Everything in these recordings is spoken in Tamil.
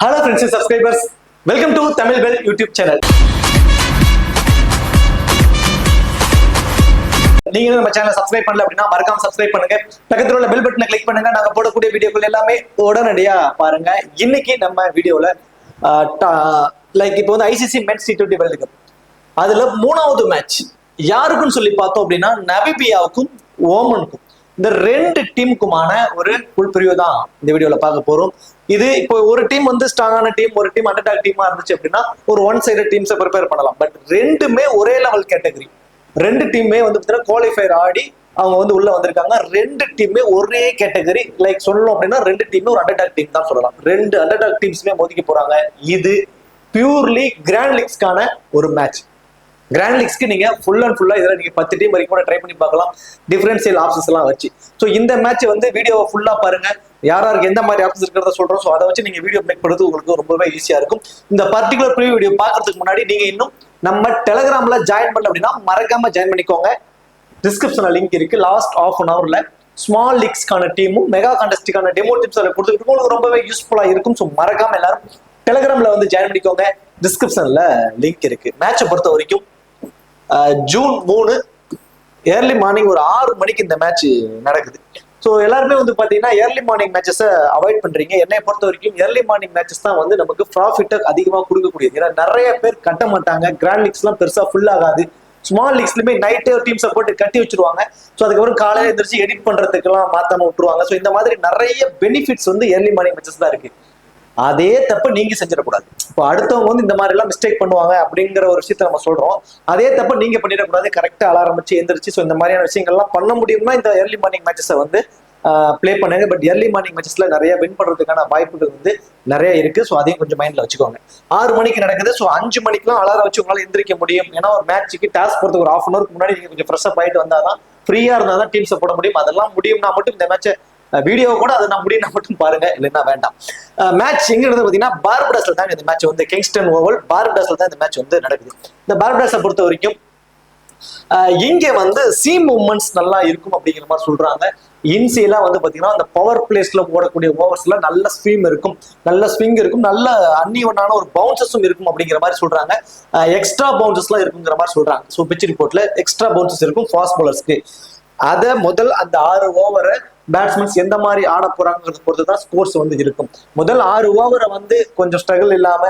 Hello friends and subscribers, welcome to Tamil Bell YouTube channel. நீங்க நம்ம சேனலை சப்ஸ்கிரைப் பண்ணல அப்படின்னா மறக்காம சப்ஸ்கிரைப் பண்ணுங்க. பக்கத்துல உள்ள பெல் பட்டனை கிளிக் பண்ணுங்க. நாங்க போடக்கூடிய வீடியோக்கள் எல்லாமே உடனடியா பாருங்க. இன்னைக்கு நம்ம வீடியோல இப்போ வந்து ICC men's T20 world cup அதுல மூணாவது மேட்ச் யாருக்குன்னு சொல்லி பார்த்தோம் அப்படின்னா நமீபியாவுக்கும் ஓமனுக்கும் இந்த ரெண்டு டீமுக்குமான ஒரு உள்பிரிவு தான் இந்த வீடியோல பார்க்க போறோம். இது இப்போ ஒரு டீம் வந்து ஸ்ட்ராங்கான டீம், ஒரு டீம் அண்டர்டாக் டீமா இருந்துச்சு அப்படின்னா ஒரு ஒன் சைடு டீம்ஸை ப்ரிப்பேர் பண்ணலாம். பட் ரெண்டுமே ஒரே லெவல் கேட்டகரி. ரெண்டு டீமே வந்து பார்த்தீங்கன்னா குவாலிஃபயர் ஆடி அவங்க வந்து உள்ள வந்திருக்காங்க. ரெண்டு டீமே ஒரே கேட்டகரி. லைக் சொல்லணும் அப்படின்னா ரெண்டு டீமே ஒரு அண்டர்டாக் டீம் தான் சொல்லலாம். ரெண்டு அண்டர்டாக் டீம்ஸுமே மோதிக்க போறாங்க. இது பியூர்லி கிராண்ட் லீக்ஸ்க்கான ஒரு மேட்ச். கிராண்ட் லீக்ஸ்க்கு நீங்க ஃபுல் அண்ட் ஃபுல்லா இதுல நீங்க 10 டீம் வரைக்கும் கூட ட்ரை பண்ணி பார்க்கலாம், டிஃபரன்ஷியல் ஆப்ஷன்ஸ் எல்லாம் வச்சு. ஸோ இந்த மேட்ச் வந்து வீடியோவை ஃபுல்லா பாருங்க. யாருக்கு எந்த மாதிரி ஆப்ஷன்ஸ் இருக்கிறத சொல்றோம். ஸோ அதை வச்சு நீங்க வீடியோ மேக் பண்ணுறது உங்களுக்கு ரொம்பவே ஈஸியா இருக்கும். இந்த பர்டிகுலர் ப்ரீவியூ வீடியோ பார்க்கறதுக்கு முன்னாடி நீங்க இன்னும் நம்ம டெலிகிராம்ல ஜாயின் பண்ணல அப்படின்னா மறக்காம ஜாயின் பண்ணிக்கோங்க. டிஸ்கிரிப்ஷன்ல லிங்க் இருக்கு. லாஸ்ட் ஆஃப் அன் ஹவர்ல ஸ்மால் லீக்ஸ்க்கான டீமும் மெகா கான்டெஸ்டுக்கான டெமோ டிப்ஸ் அதை கொடுத்துட்டு உங்களுக்கு ரொம்பவே யூஸ்ஃபுல்லா இருக்கும். ஸோ மறக்காம எல்லாரும் டெலிகிராம்ல வந்து ஜாயின் பண்ணிக்கோங்க. டிஸ்கிரிப்ஷன்ல லிங்க் இருக்கு. மேட்சை பொறுத்த வரைக்கும் ஜூன் 3 ஏர்லி மார்னிங் ஒரு 6 மணிக்கு இந்த மேட்ச் நடக்குது. ஸோ எல்லாருமே வந்து பார்த்தீங்கன்னா ஏர்லி மார்னிங் மேட்சஸை அவாய்ட் பண்றீங்க. என்னை பொறுத்த வரைக்கும் ஏர்லி மார்னிங் மேட்சஸ் தான் வந்து நமக்கு ப்ராஃபிட்டை அதிகமாக கொடுக்கக்கூடியது. ஏன்னா நிறைய பேர் கட்ட மாட்டாங்க. கிராண்ட் லீக்ஸ்லாம் பெருசா ஃபுல் ஆகாது. ஸ்மால் லீக்ஸ்லுமே நைட்டே டீம்ஸை போட்டு கட்டி வச்சிருவாங்க. ஸோ அதுக்கப்புறம் காலையில எழுந்திரிச்சு எடிட் பண்றதுக்கெல்லாம் மாத்தாம விட்டுருவாங்க. ஸோ இந்த மாதிரி நிறைய பெனிஃபிட்ஸ் வந்து ஏர்லி மார்னிங் மேட்சஸ் தான் இருக்கு. அதே தப்பு நீங்க செஞ்சிடக்கூடாது. இப்போ அடுத்தவங்க வந்து இந்த மாதிரி எல்லாம் மிஸ்டேக் பண்ணுவாங்க அப்படிங்கிற ஒரு விஷயத்த நம்ம சொல்றோம். அதே தப்பு நீங்க பண்ணிடக்கூடாது. கரெக்டா அலாரம் வச்சு எந்திரிச்சு ஸோ இந்த மாதிரியான விஷயங்கள்லாம் பண்ண முடியும்னா இந்த ஏர்லி மார்னிங் மேட்சஸை வந்து பிளே பண்ணுங்க. பட் ஏர்லி மார்னிங் மேட்சஸ்ல நிறைய வின் பண்றதுக்கான வாய்ப்புகள் வந்து நிறைய இருக்கு. ஸோ அதையும் கொஞ்சம் மைண்ட்ல வச்சுக்கோங்க. 6 மணிக்கு நடக்குது. ஸோ 5 மணிக்கெல்லாம் அலாரம் வச்சு உங்களால எந்திரிக்க முடியும். ஏன்னா ஒரு மேட்சுக்கு டாஸ் போறதுக்கு ஒரு 1/2 hour முன்னாடி நீங்க கொஞ்சம் ஃப்ரெஷ்ஷப் ஆயிட்டு வந்தாதான் ஃப்ரீயா இருந்தாதான் டீம்ஸை போட முடியும். அதெல்லாம் முடியும்னா மட்டும் இந்த மேட்சை வீடியோ கூட அதை நான் முடியும் மட்டும் பாருங்க, இல்லைன்னா வேண்டாம். மேட்ச் எங்க இருந்து பாத்தீங்கன்னா பார்படாஸ்ல தான் இந்த மேட்ச் வந்து கிங்ஸ்டன் ஓவல் பார்படாஸ்ல தான் இந்த மேட்ச் வந்து நடக்குது. இந்த பார்படாஸை பொறுத்த வரைக்கும் இங்க வந்து சி மூவ்மெண்ட்ஸ் நல்லா இருக்கும் அப்படிங்கிற மாதிரி சொல்றாங்க. இன்சியலா வந்து பாத்தீங்கன்னா அந்த பவர் பிளேஸ்ல ஓடக்கூடிய ஓவர்ஸ்ல நல்ல ஸ்விங் இருக்கும், நல்ல அன்னியவனான ஒரு பவுன்சஸும் இருக்கும் அப்படிங்கிற மாதிரி சொல்றாங்க. எக்ஸ்ட்ரா பவுன்சஸ்லாம் இருக்குங்கிற மாதிரி சொல்றாங்க. ஸோ பிச் ரிப்போர்ட்ல எக்ஸ்ட்ரா பவுன்சஸ் இருக்கும் ஃபாஸ்ட் பவுலர்ஸ்க்கு. அதை முதல் அந்த 6 ஓவரை பேட்ஸ்மேன்ஸ் எந்த மாதிரி ஆட போறாங்கிறத பொறுத்து தான் ஸ்கோர்ஸ் வந்து இருக்கும். முதல் 6 ஓவரை வந்து கொஞ்சம் ஸ்ட்ரகிள் இல்லாம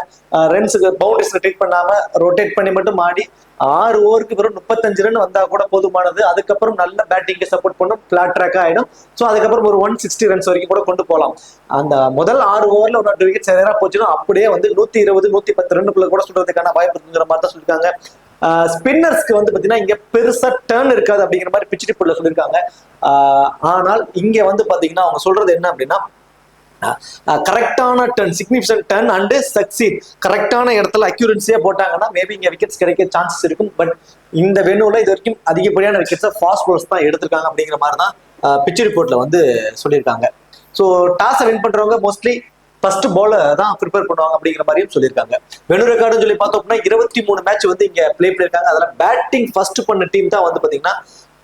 ரன்ஸுக்கு பவுண்டரிஸ் ட்ரீட் பண்ணாம ரொட்டேட் பண்ணி மட்டும் ஆடி 6 ஓவருக்கு வெறும் 35 ரன் வந்தா கூட போதுமானது. அதுக்கப்புறம் நல்ல பேட்டிங்கை சப்போர்ட் பண்ணும், பிளாட் ட்ராக்கா ஆயிடும். ஸோ அதுக்கப்புறம் ஒரு 160 ரன்ஸ் வரைக்கும் கூட கொண்டு போகலாம். அந்த முதல் 6 ஓவர்ல ஒரு 2 விக்கெட்ஸ் எதிராக போச்சுன்னா அப்படியே வந்து 120 110 ரன்னுக்குள்ள கூட சொல்றதுக்கான வாய்ப்பு இருக்குங்கிற மாதிரி தான் சொல்லியிருக்காங்க. ஸ்பின்னர்ஸ்க்கு வந்து பாத்தீங்கன்னா இங்க பெருசா டர்ன் இருக்காது அப்படிங்கிற மாதிரி பிச் ரிப்போர்ட்ல சொல்லியிருக்காங்க. ஆனால் இங்க வந்து பாத்தீங்கன்னா அவங்க சொல்றது என்ன அப்படின்னா கரெக்டான turn, significant turn and succeed, கரெக்டான இடத்துல அக்யூரன்சியா போட்டாங்கன்னா மேபி இங்க விக்கெட்ஸ் கிடைக்க சான்சஸ் இருக்கும். பட் இந்த வெனுல இது வரைக்கும் அதிகப்படியான விக்கெட்ஸை ஃபாஸ்ட் பவுலர்ஸ் தான் எடுத்திருக்காங்க அப்படிங்கிற மாதிரி தான் பிச் ரிப்போர்ட்ல வந்து சொல்லியிருக்காங்க. ஸோ டாஸை வின் பண்றவங்க மோஸ்ட்லி ஃபர்ஸ்ட் பால தான் ப்ரிப்பேர் பண்ணுவாங்க அப்படிங்கிற மாதிரியும் சொல்லியிருக்காங்க. வெனு ரெக்கார்டுன்னு சொல்லி பார்த்தோம் அப்படின்னா 23 மேட்ச் வந்து இங்க பிளே பண்ணியிருக்காங்க. அதில் பேட்டிங் ஃபர்ஸ்ட் பண்ண டீம் தான் வந்து பாத்தீங்கன்னா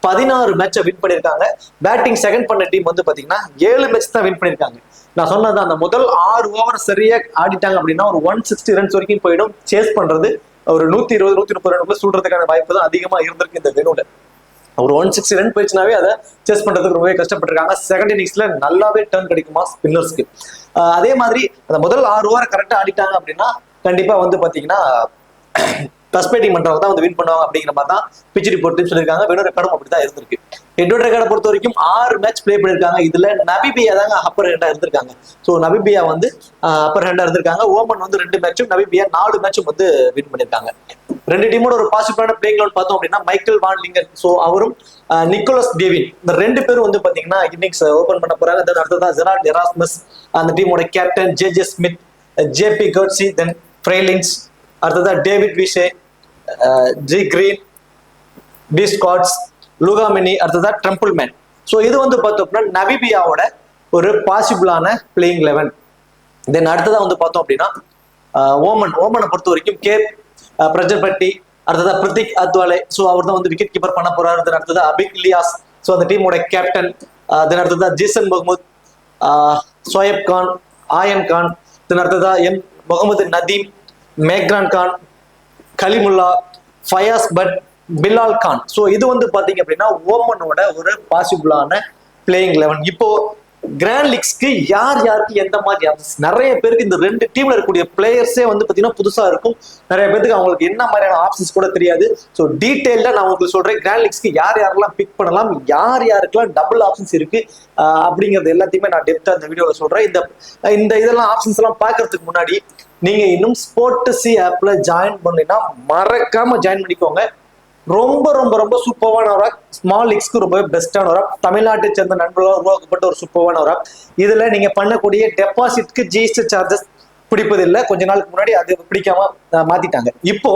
16 மேட்சை வின் பண்ணியிருக்காங்க. பேட்டிங் செகண்ட் பண்ண டீம் வந்து பாத்தீங்கன்னா 7 மேட்ச் தான் வின் பண்ணியிருக்காங்க. நான் சொன்னது அந்த முதல் 6 ஓவர் சரியா ஆடிட்டாங்க அப்படின்னா ஒரு 160 ரன்ஸ் வரைக்கும் போயிடும். சேஸ் பண்றது ஒரு 120 130 ரன் சொல்றதுக்கான வாய்ப்பு தான் அதிகமா இருந்திருக்கு இந்த வெனுல. ஒரு 160 ரன் போயிடுச்சுனாவே அதை சேஸ் பண்றதுக்கு ரொம்பவே கஷ்டப்பட்டிருக்காங்க. செகண்ட் இன்னிங்ஸ்ல நல்லாவே டர்ன் கிடைக்குமா ஸ்பின்னர்ஸ்க்கு. அதே மாதிரி அந்த முதல் 6 ஓவரை கரெக்டா ஆடிட்டாங்க அப்படின்னா கண்டிப்பா வந்து பாத்தீங்கன்னா ஃபர்ஸ்ட் பேட்டிங் பண்றவங்க தான் வந்து வின் பண்ணுவாங்க அப்படிங்கிற மாதிரி தான் பிச் ரிப்போர்ட் சொல்லியிருக்காங்க. வெனு ரெக்கார்டும் அப்படிதான் இருந்திருக்கு. ஹெட்வர்ட் ரெக்கார்டை பொறுத்த வரைக்கும் 6 மேட்ச் பிளே பண்ணிருக்காங்க. இதுல நமீபியா தாங்க அப்பர் ஹேண்டா இருந்திருக்காங்க. ஸோ நமீபியா வந்து அப்பர் ஹேண்டா இருந்திருக்காங்க. ஓமன் வந்து 2 மேட்சும், நமீபியா 4 மேட்சும் வந்து வின் பண்ணிருக்காங்க. ரெண்டு டீமோட ஒரு பாசிபிளான பிளேயிங் லெவல் பார்த்தோம் அப்படின்னா மைக்கேல் வான் லிங்கன், ஸோ அவரும் நிக்கோலஸ் டேவிட், இந்த 2 பேரும் வந்து பாத்தீங்கன்னா இன்னிங்ஸ் ஓபன் பண்ண போறாங்க. தென் அடுத்ததான் ஜெரால்ட் எராஸ்மஸ், அந்த டீமோட captain J Smit, JP Kotze, then Frylinck, அடுத்ததான் David Wiese, Z Green, D Scholtz, Lungameni, அடுத்ததா ட்ரம்பிள்மேன். ஸோ இது வந்து பார்த்தோம் அப்படின்னா நமீபியாவோட ஒரு பாசிபிளான பிளேயிங் 11. தென் அடுத்ததா வந்து பார்த்தோம் அப்படின்னா ஓமனை பொறுத்த வரைக்கும் பிரஜபட்டி, அடுத்ததா பிரித்திக் அத்வாலே, ஸோ அவர் தான் வந்து விக்கெட் கீப்பர் பண்ண போறாரு. தென் அடுத்ததா அபிக் இலியாஸ், ஸோ அந்த டீமோட கேப்டன். தென் அடுத்ததா ஜீசன் முகமது, சோயப் கான், ஆயன் கான், இதன் அடுத்ததா முகமது நதீம், மேக்ரான் கான், கலிமுல்லா, ஃபயாஸ் பட், பிலால் கான். ஸோ இது வந்து பாத்தீங்க அப்படின்னா ஓமனோட ஒரு பாசிபிளான பிளேயிங் 11. இப்போ கிராண்ட் லீக்ஸ்க்கு யார் யாருக்கு எந்த மாதிரி நிறைய பேருக்கு இந்த ரெண்டு டீம்ல இருக்கக்கூடிய பிளேயர்ஸே வந்து பாத்தீங்கன்னா புதுசா இருக்கும். நிறைய பேருக்கு அவங்களுக்கு என்ன மாதிரியான ஆப்ஷன்ஸ் கூட தெரியாது. ஸோ டீடைல்டா நான் உங்களுக்கு சொல்றேன், கிராண்ட் லீக்ஸ்க்கு யார் யாரெல்லாம் பிக் பண்ணலாம், யார் யாருக்கெல்லாம் டபுள் ஆப்ஷன்ஸ் இருக்கு அப்படிங்கிறது எல்லாத்தையுமே நான் டெப்தா இந்த வீடியோல சொல்றேன். இந்த இதெல்லாம் ஆப்ஷன்ஸ் எல்லாம் பாக்குறதுக்கு முன்னாடி நீங்க இன்னும் ஸ்போர்ட்ஸி ஆப்ல ஜாயின் பண்ணீங்கன்னா மறக்காம ஜாயின் பண்ணிக்கோங்க. ரொம்ப ரொம்ப ரொம்ப சூப்பரான ஒரு ஆப், ஸ்மால் லீக்ஸ்க்கு ரொம்ப பெஸ்டான ஒரு ஆப், தமிழ்நாட்டை சேர்ந்த நண்பர்களால் உருவாக்கப்பட்ட ஒரு சூப்பரான ஒரு ஆப். இதுல நீங்க பண்ணக்கூடிய டெபாசிட்க்கு ஜிஎஸ்டி சார்ஜஸ் பிடிப்பதில்லை. கொஞ்ச நாளுக்கு முன்னாடி அது பிடிக்காம மாத்திட்டாங்க. இப்போ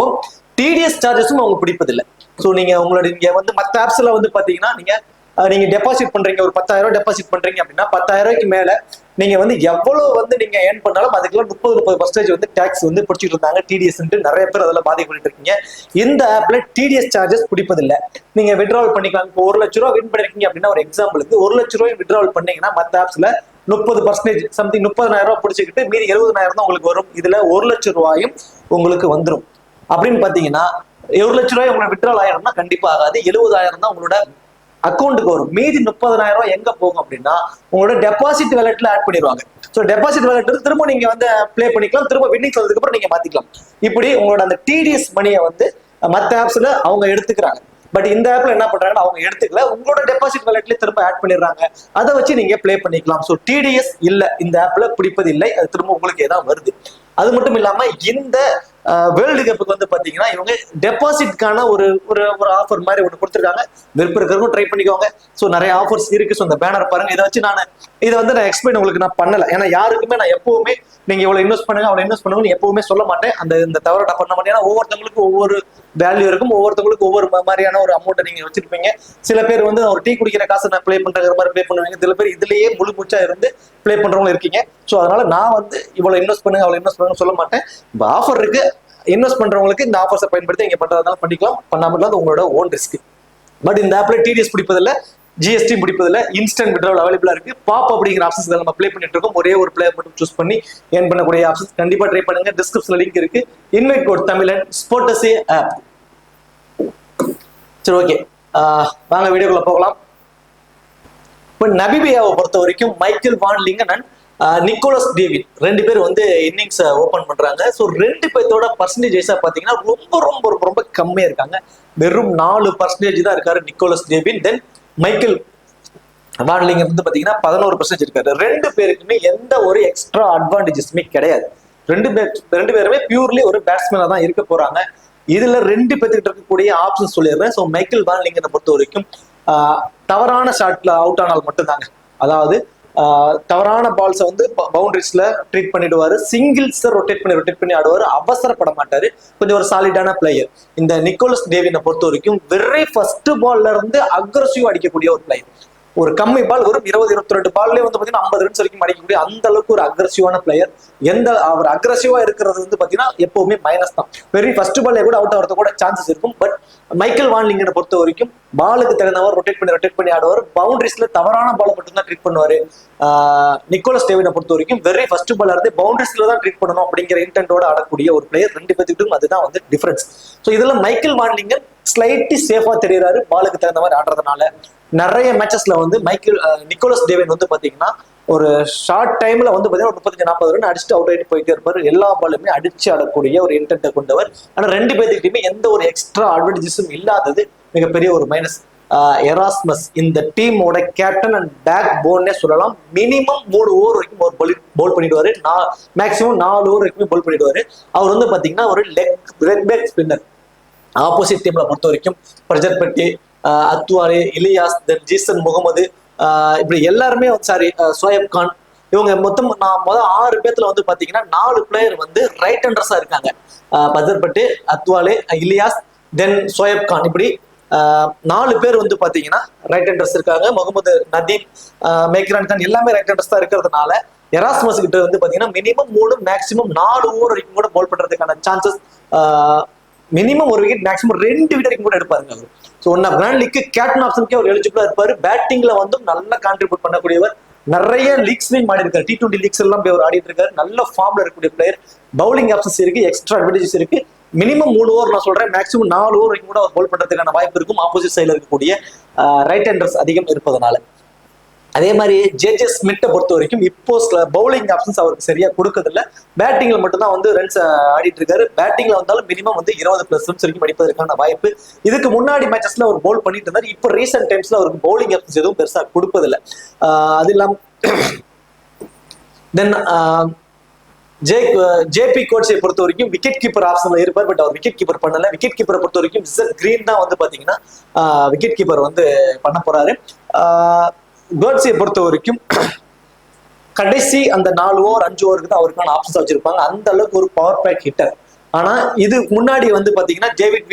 டிடிஎஸ் சார்ஜஸும் அவங்க பிடிப்பதில்லை. ஸோ நீங்க நீங்க வந்து மற்ற ஆப்ஸ்ல வந்து பாத்தீங்கன்னா நீங்க டெபாசிட் பண்றீங்க, ஒரு 10,000 டெபாசிட் பண்றீங்க அப்படின்னா 10,000 ரூபாய்க்கு மேல நீங்க வந்து எவ்வளவு வந்து நீங்க ஏர்ன் பண்ணாலும் அதுக்கெல்லாம் 30% வந்து டாக்ஸ் வந்து பிடிச்சிட்டு இருந்தாங்க, டிடிஎஸ். நிறைய பேர் அதெல்லாம் பாதிக்கப்பட்டு இருக்கீங்க. இந்த ஆப்ல டிடிஎஸ் சார்ஜஸ் பிடிப்பதில்லை. நீங்க வித்ட்ராவல் பண்ணிக்கலாம். இப்போ 1 லட்ச ரூபா வின் பண்ணிருக்கீங்க அப்படின்னா ஒரு எக்ஸாம்பிளுக்கு 1 லட்ச ரூபாய் வித்ட்ராவல் பண்ணீங்கன்னா மற்ற ஆப்ஸ்ல 30% சம்திங் 30,000 ரூபாய் பிடிச்சிக்கிட்டு மீதி 70,000 தான் உங்களுக்கு வரும். இதுல 1 லட்ச ரூபாயும் உங்களுக்கு வந்துடும். அப்படின்னு பாத்தீங்கன்னா 1 லட்ச ரூபாய் உங்களுக்கு வித்ட்ராவல் ஆயிரம்னா கண்டிப்பா ஆகாது. 70,000 தான் உங்களோட அக்கௌண்ட்டுக்கு வரும். மீதி 30,000 ரூபாய் எங்க போகும் அப்படின்னா உங்களோட டெபாசிட் வேலட்ல ஆட் பண்ணிடுவாங்க. ஸோ டெபாசிட் வேலட் திரும்ப நீங்க வந்து பிளே பண்ணிக்கலாம், திரும்ப வின்னிங் வந்ததுக்கு அப்புறம் நீங்க மாத்திக்கலாம். இப்படி உங்களோட அந்த டிடிஎஸ் மணியை வந்து மற்ற ஆப்ஸ்ல அவங்க எடுத்துக்கிறாங்க. பட் இந்த ஆப்ல என்ன பண்றாங்கன்னா அவங்க எடுத்துக்கல, உங்களோட டெபாசிட் வேலட்ல திரும்ப ஆட் பண்ணிடுறாங்க. அதை வச்சு நீங்க பிளே பண்ணிக்கலாம். ஸோ டிடிஎஸ் இல்ல இந்த ஆப்ல பிடிப்பது இல்லை, அது திரும்ப உங்களுக்கு ஏதாவது வருது. அது மட்டும் இல்லாம இந்த வேர்ல்டு கப்புக்கு வந்து பாத்தீங்கன்னா இவங்க டெபாசிட்கான ஒரு ஒரு ஒரு ஆஃபர் மாதிரி ஒன்று கொடுத்துருக்காங்க. விருப்பம் இருக்கிறவங்க ட்ரை பண்ணிக்கோங்க. ஸோ நிறைய ஆஃபர்ஸ் இருக்கு. ஸோ இந்த பேனர் பாருங்க. இதை வச்சு இதை வந்து நான் எக்ஸ்பிளைன் உங்களுக்கு நான் பண்ணல. ஏன்னா யாருக்குமே நான் எப்பவுமே நீங்க இவ்வளவு இன்வெஸ்ட் பண்ணுங்க அவ்வளவு இன்வெஸ்ட் பண்ணுங்க எப்பவுமே சொல்ல மாட்டேன். இந்த தவறை நான் பண்ண மாட்டேன். ஏன்னா ஒவ்வொருத்தவங்களுக்கும் ஒவ்வொரு வேல்யூ இருக்கும், ஒவ்வொருத்தவங்களுக்கு ஒவ்வொரு மாதிரியான ஒரு அமௌண்ட்டை நீங்க வச்சிருப்பீங்க. சில பேர் வந்து ஒரு டீ குடிக்கிற காசை நான் பிளே பண்ற மாதிரி பிளே பண்ணுவீங்க. சில பேர் இதுலயே முழு மூச்சா இருந்து பிளே பண்றவங்க இருக்கீங்க. ஸோ அதனால நான் வந்து இவ்வளவு இன்வெஸ்ட் பண்ணுங்க அவ்வளவு இன்வெஸ்ட் பண்ணுங்க சொல்ல மாட்டேன். இப்போ ஆஃபர் இருக்கு, இன்வெஸ்ட் பண்றவங்களுக்கு இந்த ஆஃபர்ஸை பயன்படுத்தி நீங்க பண்றதுனால பண்ணிக்கலாம், பண்ணாமல் அது உங்களோட ஓன் ரிஸ்க். பட் இந்த ஆப்ல டிடிஎஸ் பிடிப்பதில்லை, ஜிஎஸ்டி பிடிப்பதில்லை, இன்ஸ்டன்ட் வித்ட்ராவல் அவைலபிளா இருக்கு. பாப் அப்படிங்கிற ஆப்ஷன்ஸ் நம்ம ப்ளே பண்ணிட்டு இருக்கோம். ஒரே ஒரு பிளேயர் மட்டும் சூஸ் பண்ணி ஏர்ன் பண்ணக்கூடிய ஆப்ஷன்ஸ் கண்டிப்பா ட்ரை பண்ணுங்க. டிஸ்கிரிப்ஷன்ல லிங்க் இருக்கு. இன்வைட் கோட் தமிழன் ஸ்போர்ட்ஸி ஆப். சரி, ஓகே, வாங்க வீடியோக்குள்ள போகலாம். இப்போ நபிபியாவை பொறுத்த வரைக்கும் Michael van Lingen and Nicholas David 2 பேர் வந்து இன்னிங்ஸ் ஓபன் பண்றாங்க. ஸோ 2 பேர்த்தோட பர்சன்டேஜ் பாத்தீங்கன்னா ரொம்ப ரொம்ப ரொம்ப கம்மியா இருக்காங்க. வெறும் 4% தான் இருக்காரு நிக்கோலஸ் டேவிட். தென் மைக்கேல் வான் லிங்கன் வந்து பாத்தீங்கன்னா 11% இருக்காரு. 2 பேருக்குமே எந்த ஒரு எக்ஸ்ட்ரா அட்வான்டேஜஸ்மே கிடையாது. 2 பேருமே பியூர்லி ஒரு பேட்ஸ்மேனா தான் இருக்க போறாங்க. இதுல 2 பேர்த்துக்கிட்ட இருக்கக்கூடிய ஆப்ஷன் சொல்லிடுறேன். ஸோ மைக்கேல் வான் லிங்கனை பொறுத்த வரைக்கும் தவறான ஷாட்ல அவுட் ஆனால் மட்டும்தாங்க. அதாவது தவறான பால்ஸை வந்து பவுண்டரிஸ்ல ட்ரீட் பண்ணிடுவாரு. சிங்கிள்ஸ் ரொட்டேட் பண்ணி ஆடுவாரு. அவசரப்பட மாட்டாரு. கொஞ்சம் ஒரு சாலிடான பிளேயர். இந்த நிக்கோலஸ் டேவினை பொறுத்த வரைக்கும் வெரி ஃபர்ஸ்ட் பால்ல இருந்து அக்ரெசிவ் அடிக்கக்கூடிய ஒரு பிளேயர். ஒரு கம்மி பால் ஒரு 20-22 பால்லே வந்து பாத்தீங்கன்னா 50 ரன்ஸ் வரைக்கும் அடிக்கக்கூடிய அந்த அளவுக்கு ஒரு அக்ரெசிவான பிளேயர். அவர் அக்ரெசிவா இருக்கிறது வந்து பாத்தீங்கன்னா எப்பவுமே மைனஸ் தான். வெரி ஃபர்ஸ்ட் பால்ல கூட அவுட் ஆகிறது கூட சான்சஸ் இருக்கும். பட் மைக்கேல் வான் லிங்கனை பொறுத்த வரைக்கும் பாலுக்கு தகுந்தவர் ரொட்டேட் பண்ணி ஆடுவார். பவுண்டரிஸ்ல தவறான பாலை மட்டும் தான் ட்ரீட் பண்ணுவாரு. நிக்கோலஸ் டேவினை பொறுத்த வரைக்கும் வெரி ஃபர்ஸ்ட் பால்ல இருந்து பவுண்டரிஸ்ல தான் ட்ரீட் பண்ணணும் அப்படிங்கிற இன்டென்டோட ஆடக்கூடிய ஒரு பிளேயர். 2 பேர்த்துக்கிட்டும் அதுதான் வந்து டிஃபரன்ஸ். ஸோ இதுல மைக்கேல் வான் லிங்கன் ஸ்லைட்லி சேஃபா தெரியுறாரு பாலுக்கு தகுந்த மாதிரி ஆடுறதுனால. நிறைய மேட்சஸ்ல வந்து நிக்கோலஸ் டேவின் வந்து பாத்தீங்கன்னா ஒரு ஷார்ட் டைம்ல வந்து பாத்தீங்கன்னா 35-40 ரன் அடிச்சுட்டு அவுட் ஆயிட்டு போயிட்டே இருப்பாரு. எல்லா பாலுமே அடிச்சு ஆடக்கூடிய ஒரு இன்டென்ட்டை கொண்டவர். ஆனா 2 பேர்த்துக்கிட்டையுமே எந்த ஒரு எக்ஸ்ட்ரா அட்வான்டேஜஸும் இல்லாதது மிகப்பெரிய ஒரு மைனஸ். எராஸ்மஸ் இந்த டீமோட கேப்டன் அண்ட் பேக் போன்னே சொல்லலாம். மினிமம் 3 ஓவர் வரைக்கும் ஒரு பவுல் பண்ணிடுவாரு. மேக்சிமம் 4 ஓவர் வரைக்கும் பவுல் பண்ணிடுவாரு. அவர் வந்து பாத்தீங்கன்னா ஒரு லெக் பேக் ஸ்பின்னர். ஆப்போசிட் டீம்ல பொறுத்த வரைக்கும் பிரஜர்பட்டி, அத்வாலே, இலியாஸ், தென் ஜீசன் முகமது, இப்படி எல்லாருமே சோயப் கான், இவங்க மொத்தம் 6 பேர்த்துல வந்து பாத்தீங்கன்னா 4 பிளேயர் வந்து ரைட் ஹேண்டர்ஸா இருக்காங்க. பஜர்பட்டு, அத்வாலே, இலியாஸ், தென் சோயப் கான், இப்படி 4 பேர் வந்து பாத்தீங்கன்னா ரைட் ஹேண்டர்ஸ் இருக்காங்க. முகமது நதீம், மேக்ரான் கான் எல்லாமே ரைட் ஹேண்டர்ஸ் தான் இருக்கிறதுனால எராஸ்மஸ் கிட்ட வந்து பாத்தீங்கன்னா மினிமம் 3 மேக்சிமம் 4 ஓவர் வரைக்கும் கூட பவுல் பண்றதுக்கான சான்சஸ் மினிமம் ஒரு விக்கெட் மேக்ஸிமம் 2 விக்கெட் வரைக்கும் கூட எடுப்பாருங்க அவர். ஸோ ஒன் கிராண்ட் லீக்கு கேப்டன் ஆப்ஷனுக்கே அவர் எலிஜிபிளா இருப்பாரு. பேட்டிங்ல வந்து நல்லா கான்ட்ரிபியூட் பண்ணக்கூடியவர். நிறைய லீக்ஸ்லயும் ஆடி இருக்காரு. T20 லீக்ஸ் எல்லாம் போய் அவர் ஆடிட்டு இருக்காரு. நல்ல ஃபார்ம்ல இருக்கக்கூடிய பிளேயர். பவுலிங் ஆப்ஷன்ஸ் இருக்கு, எக்ஸ்ட்ரா அட்வான்டேஜஸ் இருக்கு. மினிமம் 3 ஓவர் நான் சொல்றேன், மேக்ஸிமம் 4 ஓவர் வரைக்கும் கூட அவர் பவுல் பண்றதுக்கான வாய்ப்பு இருக்கும், ஆப்போசிட் சைட்ல இருக்கக்கூடிய ரைட் ஹேண்டர்ஸ் அதிகம் இருப்பதனால. அதே மாதிரி ஜேஜே ஸ்மித்தை பொறுத்த வரைக்கும் இப்போ பவுலிங் ஆப்ஷன்ஸ் அவருக்கு சரியா கொடுக்கறதில்ல. பேட்டிங்ல மட்டும்தான் வந்து ரன்ஸ் ஆடிட்டு இருக்காரு. பேட்டிங்ல வந்தாலும் மினிமம் வந்து 20+ ரன்ஸ் வரைக்கும் அடிப்பதற்கான வாய்ப்பு. இதுக்கு முன்னாடி மேட்சஸ்ல அவர் பவுல் பண்ணிட்டு இருந்தாரு. இப்போ ரீசெண்ட் டைம்ஸ்ல அவருக்கு பவுலிங் ஆப்ஷன்ஸ் எதுவும் பெருசா கொடுப்பதில்லை. அது இல்லாம தென் ஜேபி கோட்ஸை பொறுத்த வரைக்கும் விக்கெட் கீப்பர் ஆப்ஷன்ல இருப்பார். பட் அவர் விக்கெட் கீப்பர் பண்ணல. விக்கெட் கீப்பரை பொறுத்த வரைக்கும் கிரீன் தான் வந்து பாத்தீங்கன்னா விக்கெட் கீப்பர் வந்து பண்ண போறாரு. கோட்ஸை பொறுத்த வரைக்கும் கடைசி அந்த 4 ஓவர் 5 ஓவருக்கு தான் அவருக்கான ஆப்ஷன்ஸ் வச்சிருப்பாங்க. அந்த அளவுக்கு ஒரு பவர் பேக் ஹிட்டர். ஆனா இது முன்னாடி வந்து பாத்தீங்கன்னா டேவிட்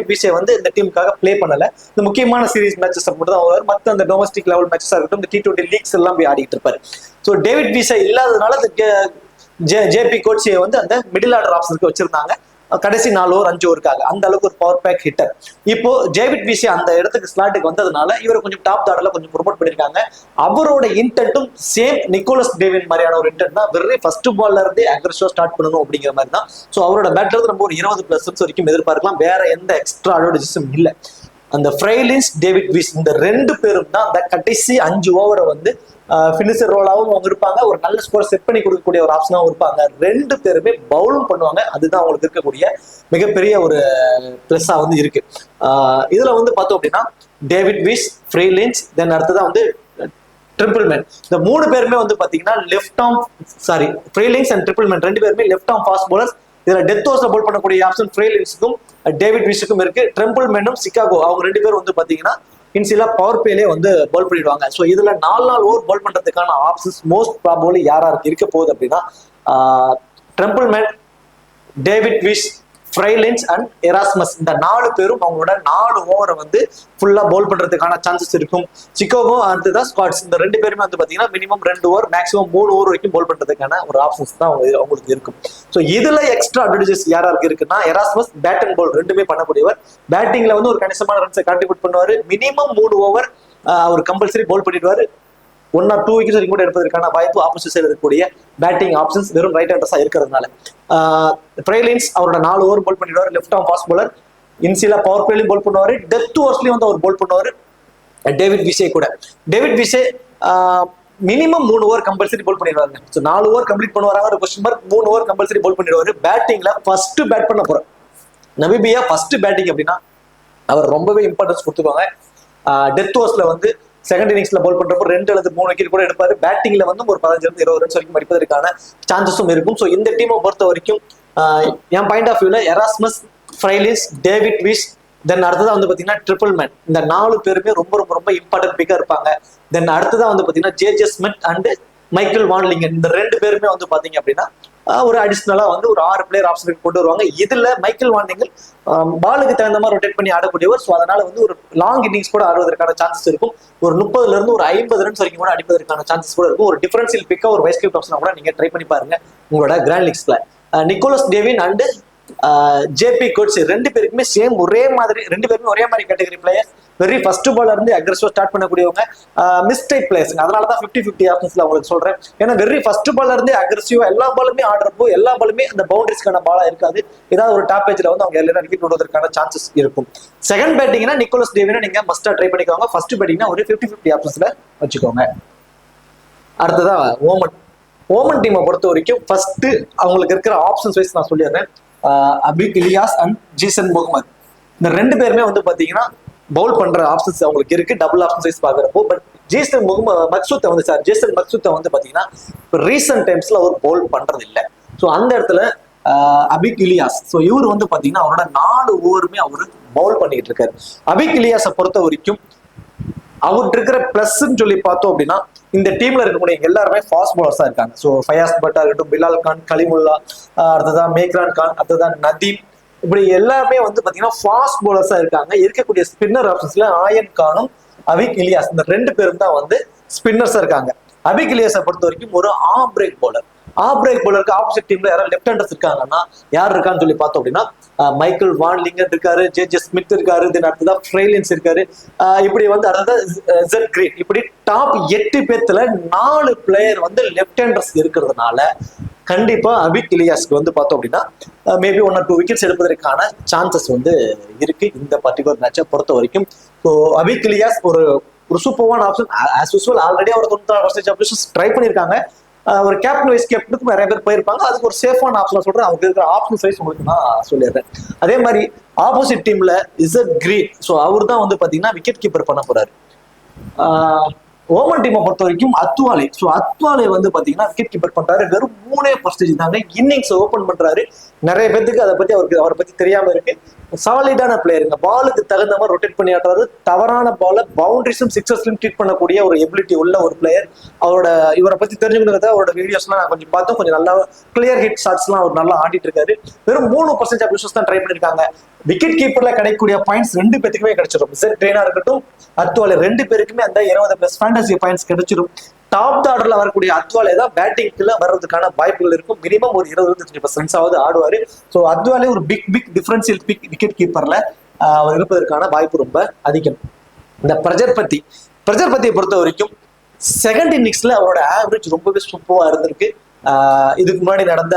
வீசே வந்து இந்த டீமுக்காக பிளே பண்ணல. இந்த முக்கியமான சீரீஸ் மேட்சஸ் மட்டும் தான் வருவார். மற்ற அந்த டொமஸ்டிக் லெவல் மேட்சஸா இருக்கட்டும், இந்த T20 லீக்ஸ் எல்லாம் போய் ஆடிட்டு இருப்பாரு. ஸோ டேவிட் வீசே இல்லாததுனால ஜேபி கோட்ஸியை வந்து அந்த மிடில் ஆர்டர் ஆப்ஷனுக்கு வச்சிருந்தாங்க கடைசி 4 ஓவர் 5 ஓவருக்காக. அந்த அளவுக்கு ஒரு பவர் பேக் ஹிட்டர். இப்போ டேவிட் வீசே அந்த இடத்துக்கு ஸ்லாட்டுக்கு வந்ததுனால இவரை கொஞ்சம் டாப் ஆர்டர்ல கொஞ்சம் ப்ரொமோட் பண்ணிருக்காங்க. அவரோட இன்டென்ட்டும் சேம் நிக்கோலஸ் டேவின் மாதிரியான ஒரு இன்டென்ட் தான். வெறும் ஃபர்ஸ்ட் பால்ல இருந்தே அக்ரெசிவா ஸ்டார்ட் பண்ணணும் அப்படிங்கிற மாதிரி தான். ஸோ அவரோட பேட்ல இருந்து நம்ம ஒரு 20+ ரன்ஸ் வரைக்கும் எதிர்பார்க்கலாம். வேற எந்த எக்ஸ்ட்ரா அட்வான்டேஜஸும் இல்லை. அந்த ஃப்ரைலின்ஸ், டேவிட் வீஸ் இந்த 2 பேரும் தான் அந்த கடைசி 5 ஓவரை வந்து ஃபினிஷர் ரோலாவும் அவங்க இருப்பாங்க. ஒரு நல்ல ஸ்கோர் செட் பண்ணி கொடுக்கக்கூடிய ஒரு ஆப்ஷனாகவும் இருப்பாங்க. 2 பேருமே பவுலும் பண்ணுவாங்க. அதுதான் அவங்களுக்கு இருக்கக்கூடிய மிகப்பெரிய ஒரு பிளஸ்ஸா வந்து இருக்கு. இதுல வந்து பார்த்தோம் அப்படின்னா டேவிட் வீஸ், ஃப்ரைலின்ஸ், தென் அடுத்ததான் வந்து ட்ரிபிள்மேன். இந்த 3 பேருமே வந்து பாத்தீங்கன்னா ஃப்ரைலின்ஸ் அண்ட் ட்ரிபிள்மேன் 2 பேருமே லெஃப்ட் ஆர்ம் ஃபாஸ்ட் பவுலர்ஸ். இதுல டெத் ஓவர்ஸ்ல பவுல் பண்ணக்கூடிய ஆப்ஷன் ஃப்ரைலின்ஸுக்கும் டேவிட் வீஸுக்கும் இருக்கு. ட்ரிபிள்மேனும் சிகாகோ அவங்க 2 பேரும் வந்து பாத்தீங்கன்னா இன்சிலா பவர் பிளேலே வந்து பவுல் பண்ணிடுவாங்க. ஸோ இதுல 4 ஓவர் பவுல் பண்றதுக்கான ஆப்ஷன்ஸ் மோஸ்ட் ப்ராபபிலி யாராருக்கு இருக்க போகுது அப்படின்னா ட்ரிபிள்மேன், டேவிட் வீஸ், ஃப்ரைலின்ஸ் அண்ட் எராஸ்மஸ் இந்த 4 பேரும் அவங்களோட 4 ஓவரை வந்து ஃபுல்லா பவுல் பண்றதுக்கான சான்சஸ் இருக்கும். சிகாகோ அடுத்ததான் ஸ்காட்ஸ் இந்த 2 பேருமே வந்து பாத்தீங்கன்னா மினிமம் 2 ஓவர் மேக்ஸிமம் 3 ஓவர் வரைக்கும் பவுல் பண்றதுக்கான ஒரு ஆப்ஷன்ஸ் தான் அவங்களுக்கு இருக்கும். ஸோ இதுல எக்ஸ்ட்ரா அட்வான்டேஜஸ் யாராருக்கு இருக்குன்னா எராஸ்மஸ் பேட் அண்ட் பவுல் 2மே பண்ணக்கூடியவர். பேட்டிங்ல வந்து ஒரு கணிசமான ரன்ஸை கான்ட்ரிபியூட் பண்ணுவாரு. மினிமம் 3 ஓவர் அவர் கம்பல்சரி பவுல் பண்ணிடுவாரு. 1 or 2 விக்கெட்ஸ் வரைக்கும் கூட எடுப்பதற்கான வாய்ப்பு ஆப்போசிட் சைடு இருக்கக்கூடிய பேட்டிங் ஆப்ஷன்ஸ் வெறும் ரைட் ஹேண்டர்ஸா இருக்கிறதுனால. ஃப்ரைலின்ஸ் அவரோட 4 ஓவர் பவுல் பண்ணிடுவார். Left arm fast bowler. இன்சிலா பவர் பிளேலையும் பவுல் பண்ணுவாரு. டெத் ஓவர்ஸ்லயும் வந்து அவர் பவுல் பண்ணுவாரு. டேவிட் வீசே கூட. David Wiese minimum 3 over compulsory bowl பண்ணிடுவாங்க. ஸோ 4 ஓவர் கம்ப்ளீட் பண்ணுவாங்க ஒரு question mark. 3 over compulsory bowl பண்ணிடுவாரு. பேட்டிங்ல ஃபர்ஸ்ட் பேட் பண்ண போற நமீபியா ஃபர்ஸ்ட் பேட்டிங் அப்படின்னா அவர் ரொம்பவே இம்பார்ட்டன்ஸ் கொடுத்துருவாங்க. டெத் ஓவர்ஸ்ல வந்து செகண்ட் இன்னிங்ஸ்ல பவுல் பண்றப்போ 2 அல்லது 3 விக்கெட் கூட எடுப்பாரு. பேட்டிங்ல வந்து ஒரு 15-20 ரன்ஸ் வரைக்கும் அடிப்பதற்கான சான்சஸும் இருக்கும். ஸோ இந்த டீமை பொறுத்த வரைக்கும் என் பாயிண்ட் ஆஃப் வியூல Erasmus, Frylinck, David Wiese, then அடுத்ததான் வந்து பாத்தீங்கன்னா ட்ரிபிள்மேன் இந்த 4 பேருமே ரொம்ப ரொம்ப ரொம்ப இம்பார்ட்டன்ட் பிக்கா இருப்பாங்க. தென் அடுத்ததான் வந்து பாத்தீங்கன்னா JJ Smit and Michael van Lingen இந்த 2 பேருமே வந்து பாத்தீங்க அப்படின்னா ஒரு அடிஷனலா வந்து ஒரு 6 பிளேயர் ஆப்ஷனுக்கு கொண்டு வருவாங்க. இதுல மைக்கேல் வான் லிங்கன் பாலுக்கு தகுந்த மாதிரி ரொட்டேட் பண்ணி ஆடக்கூடியவர். ஸோ அதனால வந்து ஒரு லாங் இன்னிங்ஸ் கூட ஆடுவதற்கான சான்சஸ் இருக்கும். ஒரு 30ல இருந்து ஒரு 50 ரன்ஸ் வரைக்கும் கூட அடிப்பதற்கான சான்சஸ் கூட இருக்கும். ஒரு டிஃபரன்ஷியல் பிக்கா ஒரு வைஸ் கேப் ஆப்ஷனா கூட நீங்க ட்ரை பண்ணி பாருங்க உங்களோட கிராண்ட் லீக்ஸ்ல. Nicholas Davin and JP Kotze 2 பேருக்குமே சேம் ஒரே மாதிரி 2 பேருமே ஒரே மாதிரி கேட்டகரி பிளேயர். வெரி ஃபர்ஸ்ட் பால்ல இருந்து அக்ரெசிவா ஸ்டார்ட் பண்ணக்கூடியவங்க. Mistake players. அதனாலதான் 50-50 ஆப்ஷன்ஸ்ல உங்களுக்கு சொல்றேன். ஏன்னா வெரி ஃபர்ஸ்ட் பால்ல இருந்து அக்ரெசிவா எல்லா பாலுமே ஆடுறப்போ எல்லா பாலுமே அந்த பவுண்டரிஸ்க்கான பாலா இருக்காது. ஏதாவது ஒரு டாப் பேஜ்ல வந்து அவங்க எல்லாரும் விக்கெட் விடுவதற்கான சான்சஸ் இருக்கும். செகண்ட் பேட்டிங்னா நிக்கோலஸ் டேவினை நீங்க மஸ்டா ட்ரை பண்ணிக்கோங்க. ஃபர்ஸ்ட் பேட்டிங்னா ஒரு 50-50 ஆப்ஷன்ஸ்ல வச்சுக்கோங்க. அடுத்ததா ஓமன் டீமை பொறுத்த வரைக்கும் ஃபர்ஸ்ட் அவங்களுக்கு இருக்கிற ஆப்ஷன்ஸ் வைஸ் நான் சொல்லிடுறேன். அபிக் இலியாஸ் அண்ட் ஜேசன் முகமது இந்த 2 பேருமே வந்து பாத்தீங்கன்னா பவுல் பண்ற ஆப்ஷன்ஸ் அவங்களுக்கு இருக்கு. டபுள் ஆப்ஷன் சைஸ் பாக்குறப்போ பட் ஜேசன் மக்சூத்தை வந்து பாத்தீங்கன்னா ரீசெண்ட் டைம்ஸ்ல அவர் பவுல் பண்றது இல்லை. ஸோ அந்த இடத்துல அபிக் இலியாஸ் இவர் வந்து பாத்தீங்கன்னா அவரோட 4 ஓவருமே அவரு பவுல் பண்ணிட்டு இருக்காரு. அபிக் இலியாஸை பொறுத்த வரைக்கும் அவர்கிட்ட இருக்கிற பிளஸ்ன்னு சொல்லி பார்த்தோம் அப்படின்னா இந்த டீம்ல இருக்கக்கூடிய எல்லாருமே ஃபாஸ்ட் பவுலர்ஸா இருக்காங்க. ஸோ ஃபயாஸ் பட்டா இருக்கட்டும், பிலால் கான், கலிமுல்லா, அடுத்ததான் மேக்ரான் கான், அடுத்ததான் நதீம், இப்படி எல்லாருமே வந்து பாத்தீங்கன்னா ஃபாஸ்ட் பவுலர்ஸா இருக்காங்க. இருக்கக்கூடிய ஸ்பின்னர் ஆப்ஷன்ஸ்ல ஆயன் கானும் அபிக் இலியாஸ் இந்த 2 பேரும் தான் வந்து ஸ்பின்னர்ஸா இருக்காங்க. அபிக் இலியாஸை பொறுத்த வரைக்கும் ஒரு arm break bowler. Off break பவுலருக்கு ஆப்போசிட் டீம்ல யாராவது லெஃப்ட் ஹேண்டர்ஸ் இருக்காங்கன்னா யார் இருக்கான்னு சொல்லி பார்த்தோம் அப்படின்னா மைக்கேல் வான் லிங்கன் இருக்காரு, ஜே ஸ்மித் இருக்காரு, தென் அடுத்ததான் ஃப்ரெய்லின்ஸ் இருக்காரு. இப்படி வந்து அடுத்தது ஜெட் கிரீன். இப்படி டாப் 8 பேத்துல 4 பிளேயர் வந்து லெஃப்ட் ஹேண்டர்ஸ் இருக்கிறதுனால கண்டிப்பா அபிக் இலியாஸ்க்கு வந்து பார்த்தோம் அப்படின்னா மேபி 1 or 2 விக்கெட்ஸ் எடுப்பதற்கான சான்சஸ் வந்து இருக்கு இந்த பர்டிகுலர் மேட்சை பொறுத்த வரைக்கும். ஸோ அபிக் இலியாஸ் ஒரு சூப்பர்வான ஆப்ஷன். ஆஸ் யூஸ்வல் ஆல்ரெடி அவர் 94% ட்ரை பண்ணியிருக்காங்க. ஒரு கேப்டன் வைஸ் கேப்டனுக்கு நிறைய பேர் போயிருப்பாங்க. அதுக்கு ஒரு சேஃபான ஆப்ஷன் சொல்றேன். அவருக்கு இருக்கிற ஆப்ஷன் சைஸ் உங்களுக்கு நான் சொல்லிடுறேன். அதே மாதிரி ஆப்போசிட் டீம்ல இசட் கிரீன். ஸோ அவர் தான் வந்து பாத்தீங்கன்னா விக்கெட் கீப்பர் பண்ண போறாரு. ஓமன் டீமை பொறுத்த வரைக்கும் அத்வாலே. ஸோ அத்வாலே வந்து பாத்தீங்கன்னா விக்கெட் கீப்பர் பண்றாரு. வெறும் 3% தாங்க இன்னிங்ஸ் ஓபன் பண்றாரு. நிறைய பேருக்கு அதை பத்தி அவரை பத்தி தெரியாம இருக்கு. சாலிடான பிளேயருங்க. பாலுக்கு தகுந்த மாதிரி ரொட்டேட் பண்ணி ஆடுறாரு. தவறான பால பவுண்டரிஸும் சிக்ஸர்ஸ்லையும் ட்ரீட் பண்ணக்கூடிய ஒரு எபிலிட்டி உள்ள ஒரு பிளேயர். இவரை பத்தி தெரிஞ்சுக்கிறத அவரோட வீடியோஸ்லாம் நான் கொஞ்சம் பார்த்தோம். கொஞ்சம் நல்லா கிளியர் ஹிட் ஷாட்ஸ்லாம் அவர் நல்லா ஆடிட்டு இருக்காரு. வெறும் 3% ஆஃப் யூசர்ஸ் தான் ட்ரை பண்ணிருக்காங்க. விக்கெட் கீப்பர்ல கிடைக்கக்கூடிய பாயிண்ட்ஸ் 2 பேருக்குமே கிடைச்சிடும். இசட் கிரீனா இருக்கட்டும், அத்வாலே 2 பேருக்குமே அந்த 20+ ஃபேண்டசி பாயிண்ட்ஸ் கிடைச்சிடும். டாப் ஆர்டர்ல வரக்கூடிய அத்வாலே தான் பேட்டிங்ல வர்றதுக்கான வாய்ப்புகள் இருக்கும். மினிமம் ஒரு 20-25% ஆடுவாரு. ஸோ அத்வாலே ஒரு பிக் டிஃபரன்சியல் பிக் விக்கெட் கீப்பர்ல அவர் இருப்பதற்கான வாய்ப்பு ரொம்ப அதிகம். இந்த பிரஜர்பதியை பொறுத்த வரைக்கும் செகண்ட் இன்னிங்ஸ்ல அவரோட ஆவரேஜ் ரொம்பவே சூப்பரா இருந்திருக்கு. இதுக்கு முன்னாடி நடந்த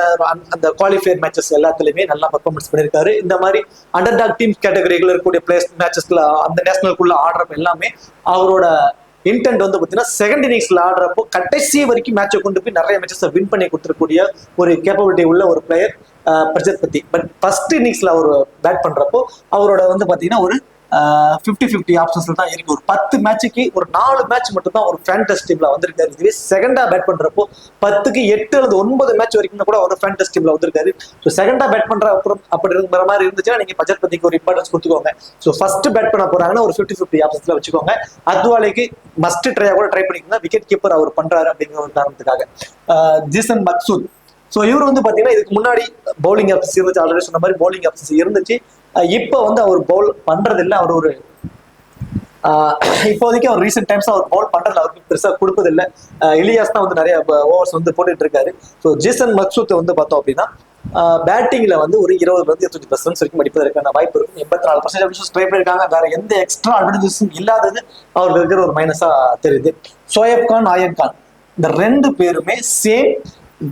அந்த குவாலிஃபயர் மேட்சஸ் எல்லாத்துலயுமே நல்லா பர்ஃபார்மன்ஸ் பண்ணியிருக்காரு. இந்த மாதிரி அண்டர் டாக் டீம் கேட்டகரிகள் இருக்கக்கூடிய பிளேஸ் மேட்சஸ்ல அந்த நேஷனலுக்குள்ள ஆடுறப்ப எல்லாமே அவரோட இன்டென்ட் வந்து பார்த்தீங்கன்னா செகண்ட் இன்னிங்ஸ்ல ஆடுறப்போ கடைசி வரைக்கும் மேட்சை கொண்டு போய் நிறைய மேட்சஸ் வின் பண்ணி கொடுத்துருக்கூடிய ஒரு கேப்பபிலிட்டி உள்ள ஒரு பிளேயர் பிரஜர்பதி. பட் ஃபர்ஸ்ட் இன்னிங்ஸ்ல அவர் பேட் பண்றப்போ அவரோட வந்து பாத்தீங்கன்னா ஒரு 50-50 ஆப்ஷன்ஸ்ல தான் இருக்கு. ஒரு 10 மேட்சுக்கு ஒரு 4 மேட்ச் மட்டும் தான் ஒரு ஃபேண்டஸ் டீம்ல வந்திருக்காரு. இதுவே செகண்டா பேட் பண்றப்போ 10க்கு 8 அல்லது 9 மேட்ச் வரைக்கும் கூட ஒரு ஃபேண்டஸ் டீம்ல வந்திருக்காரு. ஸோ செகண்டா பேட் பண்ற அப்புறம் அப்படி இருக்கிற மாதிரி இருந்துச்சுன்னா நீங்க பிரஜர்பதிக்கு ஒரு இம்பார்ட்டன்ஸ் கொடுத்துக்கோங்க. ஸோ ஃபர்ஸ்ட் பேட் பண்ண போறாங்கன்னா ஒரு 50-50 ஆப்ஷன்ஸ்ல வச்சுக்கோங்க. அத்வாலேக்கு மஸ்ட் கூட ட்ரை பண்ணிக்கோங்க. விக்கெட் கீப்பர் அவர் பண்றாரு அப்படிங்கிற ஒரு காரணத்துக்காக. ஜீசன் மக்சூத். ஸோ இவர் வந்து பாத்தீங்கன்னா இதுக்கு முன்னாடி பவுலிங் ஆப்ஷன்ஸ் இருந்துச்சு. ஆல்ரெடி சொன்ன மாதிரி பவுலிங் ஆப்ஷன்ஸ் இருந்துச்சு. இப்போ வந்து அவர் பவுல் பண்றது இல்லை. அவர் ஒரு இப்போதைக்கு அவர் ரீசெண்ட் டைம்ஸ் அவர் பவுல் பண்றதுல அவருக்கு பெருசா கொடுப்பதில்லை. இலியாஸ் தான் வந்து நிறைய ஓவர்ஸ் வந்து போட்டுட்டு இருக்காரு. ஸோ ஜீசன் மக்சூத் வந்து பார்த்தோம் அப்படின்னா பேட்டிங்ல வந்து ஒரு 20-25% வரைக்கும் அடிப்பதற்கான வாய்ப்பு இருக்கும். 84% ட்ரை பண்ணிருக்காங்க. வேற எந்த எக்ஸ்ட்ரா அட்வான்டேஜஸும் இல்லாதது அவருக்கு இருக்கிற ஒரு மைனஸா தெரியுது. ஷோயப் கான், ஆயன் கான் இந்த 2 பேருமே same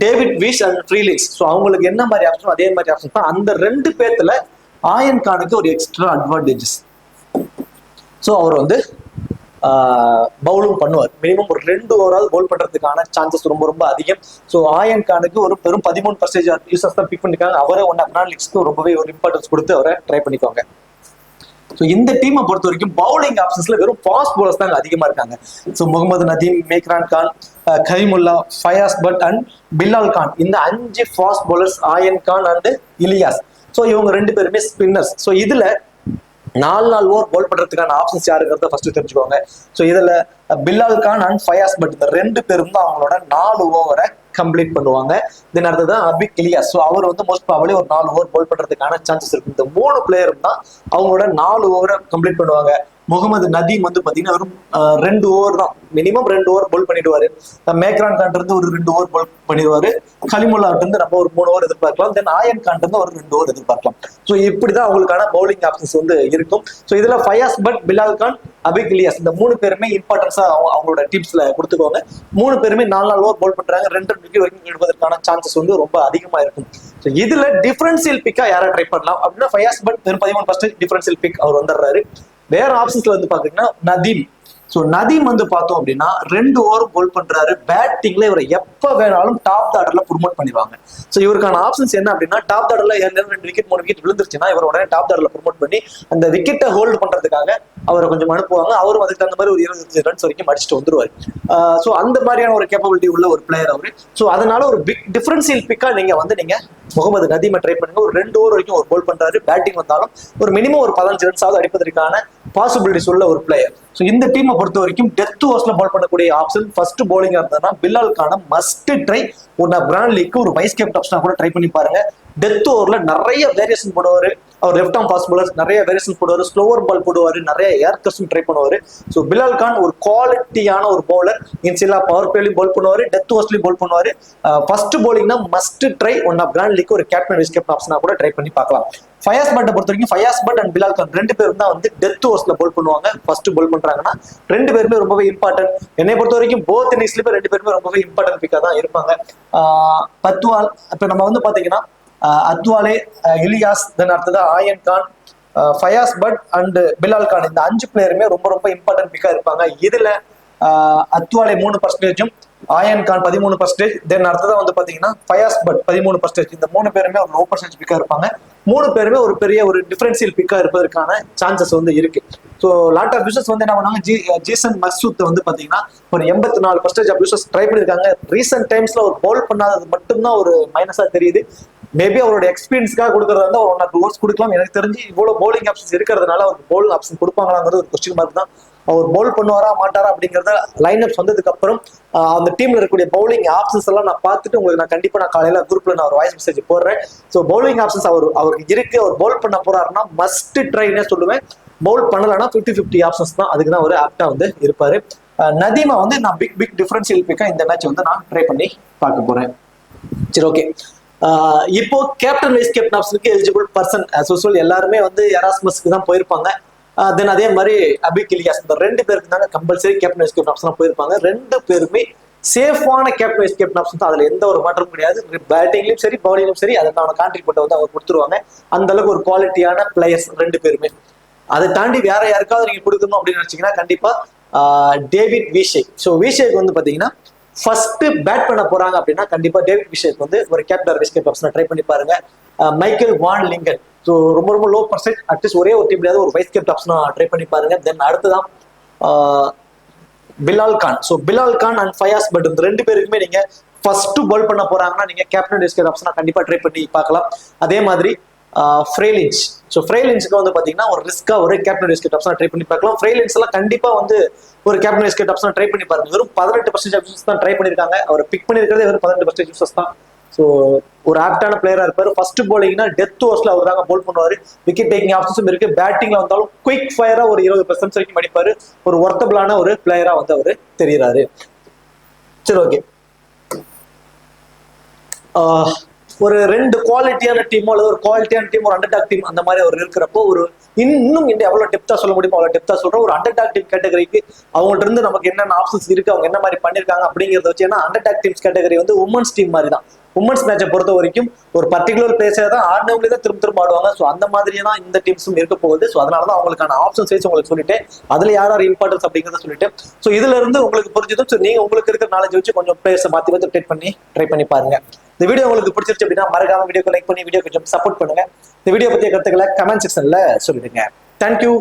David Wiese and Frylinck. So அவங்களுக்கு என்ன மாதிரி ஆப்ஷன் அதே மாதிரி ஆப்ஷன் தான். அந்த 2 பேர்த்துல ஆயன் கானுக்கு ஒரு எக்ஸ்ட்ரா அட்வான்டேஜஸ். ஸோ அவர் வந்து பவுலும் பண்ணுவார். மினிமம் ஒரு 2 ஓவரால் பவுல் பண்றதுக்கான சான்சஸ் ரொம்ப ரொம்ப அதிகம். ஸோ ஆயன் கானுக்கு ஒரு பெரும் 13% யூசர்ஸ் தான் பிக் பண்ணிருக்காங்க. அவரை 1 லீக்ஸ்க்கு ரொம்பவே ஒரு இம்பார்ட்டன்ஸ் கொடுத்து அவரை ட்ரை பண்ணிக்கோங்க. ஸோ இந்த டீமை பொறுத்த வரைக்கும் பவுலிங் ஆப்ஷன்ஸ்ல வெறும் ஃபாஸ்ட் பவுலர்ஸ் தான் அதிகமா இருக்காங்க. ஸோ முகமது நதீம், மேக்ரான் கான், கரீமுல்லா, ஃபயாஸ் பட் அண்ட் பில்லால் கான் இந்த 5 fast bowlers Ayan Khan and Ilyas. So இவங்க 2 பேருமே ஸ்பின்னர்ஸ். ஸோ இதுல 4 ஓவர் பவுல் பண்றதுக்கான ஆப்ஷன்ஸ் யாருங்கிறத ஃபர்ஸ்ட் தெரிஞ்சுக்கோங்க. ஸோ இதுல பில்லால் கான் அண்ட் ஃபயாஸ் பட் இந்த 2 பேரும் தான் அவங்களோட 4 ஓவரை கம்ப்ளீட் பண்ணுவாங்க. தென் அடுத்ததான் அபிக் இலியாஸ். ஸோ அவர் வந்து மோஸ்ட் ப்ராபபிலி ஒரு 4 ஓவர் பவுல் பண்றதுக்கான சான்சஸ் இருக்கு. இந்த 3 பிளேயரும் தான் அவங்களோட 4 ஓவரை கம்ப்ளீட் பண்ணுவாங்க. முகமது நதீம் வந்து பாத்தீங்கன்னா வெறும் 2 ஓவர் தான், மினிமம் 2 ஓவர் பவுல் பண்ணிடுவாரு. மேக்ரான் கான் இருந்து ஒரு 2 ஓவர் பவுல் பண்ணிடுவாரு. கலிமுல்லா இருந்து நம்ம ஒரு 3 ஓவர் எதிர்பார்க்கலாம். தென் ஆயன் கான் இருந்து ஒரு 2 ஓவர் எதிர்பார்க்கலாம். ஸோ இப்படிதான் அவங்களுக்கான பவுலிங் ஆப்ஷன்ஸ் வந்து இருக்கும். ஸோ இதுல ஃபயாஸ் பட், பிலால் கான், அபிக் இலியாஸ் இந்த 3 பேருமே இம்பார்ட்டன்ஸா அவங்களோட டீம்ஸ்ல கொடுத்துக்கோங்க. 3 பேருமே 4 ஓவர் பவுல் பண்றாங்க. 2 விக்கெட் வரைக்கும் எடுப்பதற்கான சான்சஸ் வந்து ரொம்ப அதிகமா இருக்கும். ஸோ இதுல டிஃபரன்சியல் பிக்கா யாரை ட்ரை பண்ணலாம் அப்படின்னா ஃபயாஸ் பட் 13% டிஃபரன்சியல் பிக் அவர் வந்துடுறாரு. வேற ஆப்ஷன்ஸ்ல வந்து பாத்தீங்கன்னா நதீம். ஸோ நதீம் வந்து பார்த்தோம் அப்படின்னா 2 ஓவர் பவுல் பண்றாரு. பேட்டிங்ல இவரை எப்ப வேணாலும் டாப் ஆர்டர்ல ப்ரொமோட் பண்ணிடுவாங்க. ஸோ இவருக்கான ஆப்ஷன்ஸ் என்ன அப்படின்னா டாப் ஆர்டர்ல 2 விக்கெட் 3 விக்கெட் விழுந்துருச்சுன்னா இவர உடனே டாப் ஆர்டர்ல ப்ரொமோட் பண்ணி அந்த விக்கெட்டை ஹோல்டு பண்றதுக்காக அவரை கொஞ்சம் அனுப்புவாங்க. அவரும் அதுக்கு தகுந்த மாதிரி ஒரு 25 ரன்ஸ் வரைக்கும் அடிச்சுட்டு வந்துருவாரு. ஸோ அந்த மாதிரியான ஒரு கேப்பபிலிட்டி உள்ள ஒரு பிளேயர் அவரு. ஸோ அதனால ஒரு பிக் டிஃபரன்சியல் பிக்கா நீங்க முகமது நதீமை ட்ரை பண்ணுங்க. ஒரு 2 ஓவர் வரைக்கும் ஒரு பவுல் பண்றாரு. பேட்டிங் வந்தாலும் ஒரு மினிமம் ஒரு 15 ரன்ஸாவது அடிப்பதற்கான பாசிபிலிட்டிஸ் உள்ள ஒரு பிளேயர். ஸோ இந்த டீமை பொறுத்த வரைக்கும் டெத் ஓவர்ஸ்ல பவுல் பண்ணக்கூடிய ஆப்ஷன் ஃபர்ஸ்ட் பவுலிங்கா இருந்ததுன்னா பில்லால் கான மஸ்ட் ட்ரை. ஒரு பிராண்ட் லீக்கு ஒரு வைஸ் கேப்டன் ஆப்ஷனா கூட ட்ரை பண்ணி பாருங்க. டெத் ஓவர்ல நிறைய வேரியேஷன் போடுவாரு. அவர் லெஃப்ட் ஆர்ம் ஃபாஸ்ட் பவுலர், நிறைய வேரியேஷன் போடுவார், ஸ்லோவர் பால் போடுவார், நிறைய ஏர் கஸ்டும் ட்ரை பண்ணுவார். ஸோ பிலால் கான் ஒரு குவாலிட்டியான ஒரு பவுலர். இன்சிலா பவர் பிளேலையும் பால் பண்ணுவார், டெத் ஓவர்ஸ்லையும் பால் பண்ணுவார். ஃபர்ஸ்ட் பவுலிங்னா must try one of grand league ஒரு கேப்டன் வைஸ் கேப்டன் ஆப்ஷனா கூட ட்ரை பண்ணி பார்க்கலாம். ஃபயாஸ் பட்டை பொறுத்த வரைக்கும் ஃபயாஸ் பட் அண்ட் பிலால் கான் ரெண்டு பேரும் தான் வந்து டெத் ஓவர்ஸ்ல பால் பண்ணுவாங்க. ஃபர்ஸ்ட் பால் பண்றாங்கன்னா ரெண்டு பேருமே ரொம்பவே இம்பார்ட்டன்ட். என்னை பொறுத்த வரைக்கும் போத் இன்னிங்ஸ்லயுமே ரெண்டு பேருமே ரொம்பவே இம்பார்ட்டன்ட் பிக்கா தான் இருப்பாங்க. பத்வால் இப்ப நம்ம வந்து பாத்தீங்கன்னா அத்வாலே, இலியாஸ், தென் அடுத்தது ஆயன் கான், ஃபயாஸ் பட் அண்ட் பிலால் கான், இந்த 5 பிளேயருமே ரொம்ப ரொம்ப இம்பார்ட்டன்ட் பிக்கா இருப்பாங்க. இதுல அத்வாலே 3%, ஆயன் கான் 13%, தென் அடுத்ததான் வந்து பாத்தீங்கன்னா ஃபயாஸ் பட் 13%. இந்த 3 பேருமே ஒரு லோ பர்சன்டேஜ் பிக்கா இருப்பாங்க. 3 பேருமே ஒரு பெரிய ஒரு டிஃபரன்சியல் பிக்கா இருப்பதற்கான சான்சஸ் வந்து இருக்கு. ஸோ லாட் ஆஃப் யூசர்ஸ் வந்து என்ன பண்ணாங்க, ஜீசன் மக்சூத் வந்து பாத்தீங்கன்னா ஒரு 84% ஆஃப் யூசர்ஸ் ட்ரை பண்ணிருக்காங்க. ரீசெண்ட் டைம்ஸ்ல ஒரு பவுல் பண்ணாதது மட்டும்தான் ஒரு மைனஸா தெரியுது. மேபி அவரோட எக்ஸ்பீரியன்ஸ்க்காக கொடுக்கறதா இருந்தா 1 or 2 ஓவர்ஸ் கொடுக்கலாம். எனக்கு தெரிஞ்சு இவ்வளவு பவுலிங் ஆப்ஷன்ஸ் இருக்கிறதுனால அவருக்கு பவுலிங் ஆப்ஷன் கொடுப்பாங்களாங்கிறது ஒரு கொஸ்டின் மார்க் தான். அவர் பவுல் பண்ணுவாரா மாட்டாரா அப்படிங்கிறத லைன் அப்ஸ் வந்ததுக்கு அப்புறம் அந்த டீம்ல இருக்கக்கூடிய பவுலிங் ஆப்ஷன்ஸ் எல்லாம் நான் பார்த்துட்டு உங்களுக்கு நான் கண்டிப்பா நான் காலையில குரூப்ல நான் ஒரு வாய்ஸ் மெசேஜ் போடுறேன். ஸோ பவுலிங் ஆப்ஷன்ஸ் அவருக்கு இருக்கு. அவர் பவுல் பண்ண போறாருன்னா மஸ்ட் ட்ரைனே சொல்லுவேன். பவுல் பண்ணலன்னா 50-50 ஆப்ஷன்ஸ் தான். அதுக்கு தான் ஒரு ஆப்டா வந்து இருப்பாரு. நதீமா வந்து நான் பிக் டிஃபரன்ஷியல் பிக்கா இந்த மேட்ச் வந்து நான் ட்ரை பண்ணி பார்க்க போறேன். சரி, ஓகே. இப்போ கேப்டன் வைஸ் கேப்டன் ஆப்ஷனுக்கு எலிஜிபிள் பர்சன் ஆஸ் யூசுவல் எல்லாருமே வந்து எராஸ்மஸ்க்கு தான் போயிருப்பாங்க. தென் அதே மாதிரி அபிக் இலியாஸ், இந்த 2 பேருக்கு தாங்க கம்பல்சரி கேப்டன் வைஸ் கேப்டன் ஆப்ஷனா போயிருப்பாங்க. 2 பேருமே சேஃபான கேப்டன் வைஸ் கேப்டன் ஆப்ஷன் தான். அதுல எந்த ஒரு மாற்றமும் கிடையாது. பேட்டிங்லயும் சரி பவுலிங்லயும் சரி அதற்கான கான்ட்ரிபியூட்டை வந்து அவங்க கொடுத்துருவாங்க. அந்த அளவுக்கு ஒரு குவாலிட்டியான பிளேயர்ஸ் 2 பேருமே. அதை தாண்டி வேற யாருக்காவது நீங்க கொடுக்கணும் அப்படின்னு நினைச்சீங்கன்னா கண்டிப்பா டேவிட் விஷேக். ஸோ விஷேக் வந்து பாத்தீங்கன்னா ஃபர்ஸ்ட் பேட் பண்ண போறாங்க அப்படின்னா கண்டிப்பா டேவிட் விஷேக் வந்து ஒரு கேப்டன் வைஸ் கேப்டன் ஆப்ஷனை ட்ரை பண்ணி பாருங்க. மைக்கேல் வான் லிங்கன், ஸோ ரொம்ப ரொம்ப லோ பர்சன்ட், அட்லீஸ்ட் ஒரே ஒரு டீம்லயாவது ஒரு வைஸ் கேப்டன் ஆப்ஷனா ட்ரை பண்ணி பாருங்க. தென் அடுத்துதான் பிலால் கான். ஸோ பிலால் கான் அண்ட் ஃபயாஸ் பட் இந்த 2 பேருக்குமே நீங்க ஃபர்ஸ்ட் பால் பண்ண போறாங்கன்னா நீங்க கேப்டன் வைஸ் கேப்டன் ஆப்ஷனா கண்டிப்பா ட்ரை பண்ணி பார்க்கலாம். அதே மாதிரி ஃப்ரேலின்ச். ஸோ ஃப்ரேலின்ஸ்க்கு வந்து பாத்தீங்கன்னா ஒரு ரிஸ்கா ஒரு கேப்டன் வைஸ் கேப்டன் ஆப்ஷனா ட்ரை பண்ணி பார்க்கலாம். ஃப்ரேலின்ஸ் எல்லாம் கண்டிப்பா வந்து ஒரு கேப்டன் வைஸ் கேப்டன் ஆப்ஷனா ட்ரை பண்ணி பாருங்க. வெறும் 18% யூசர்ஸ் தான் ட்ரை பண்ணிருக்காங்க. அவர் பிக் பண்ணிருக்கிறதே வெறும் 18% யூசர்ஸ் தான். ஸோ ஒரு ஆப்டான பிளேயரா இருப்பாரு. ஃபர்ஸ்ட் பவுலிங்னா டெத் ஓவர்ஸ்ல அவர் தாங்க பவுல் பண்ணுவாரு. விக்கெட் டேக்கிங் ஆப்ஷன்ஸும் இருக்கு. பேட்டிங்ல வந்தாலும் குயிக் ஃபயரா ஒரு 20% வரைக்கும் அடிப்பாரு. ஒரு ஒர்த்தபிளான ஒரு பிளேயரா வந்து அவரு தெரியுறாரு. சரி, ஓகே. ஒரு 2 குவாலிட்டியான டீமோ அல்லது ஒரு குவாலிட்டியான டீம், ஒரு அண்டர்டாக் டீம் அந்த மாதிரி அவர் இருக்கிறப்போ ஒரு இன்னும் எவ்வளவு டெப்தா சொல்ல முடியுமோ அவ்வளவு டெப்தா சொல்றோம். ஒரு அண்டர்டாக் டீம் கேட்டகரிக்கு அவங்கள்ட்ட இருந்து நமக்கு என்னென்ன ஆப்ஷன்ஸ் இருக்கு, அவங்க என்ன மாதிரி பண்ணிருக்காங்க அப்படிங்கறத வச்சு. ஏன்னா அண்டர்டாக் டீம்ஸ் கேட்டகரி வந்து உமன்ஸ் டீம் மாதிரி தான். உமன்ஸ் மேட்சை பொறுத்த வரைக்கும் ஒரு பர்டிகுலர் பிளேஸை தான் ஆடினவங்களே தான் திரும்ப ஆடுவாங்க. ஸோ அந்த மாதிரியே தான் இந்த டீம்ஸும் இருக்க போகுது. ஸோ அதனாலதான் அவங்களுக்கான ஆப்ஷன்ஸ் வைஸ் உங்களுக்கு சொல்லிட்டு அதுல யார் இம்பார்ட்டன்ஸ் அப்படிங்கிறத சொல்லிட்டு ஸோ இதுல இருந்து உங்களுக்கு புரிஞ்சதும். ஸோ நீங்க உங்களுக்கு இருக்கிற நாலேஜ் வச்சு கொஞ்சம் பிளேயர்ஸை மாத்தி வந்து ட்ரை பண்ணி பாருங்க. இந்த வீடியோ உங்களுக்கு பிடிச்சிருச்சு அப்படின்னா மறக்காம வீடியோக்கு லைக் பண்ணி வீடியோ கொஞ்சம் சப்போர்ட் பண்ணுங்க. இந்த வீடியோ பத்திய கருத்துக்களை கமெண்ட் செக்ஷன்ல சொல்லிடுங்க. தேங்க்யூ.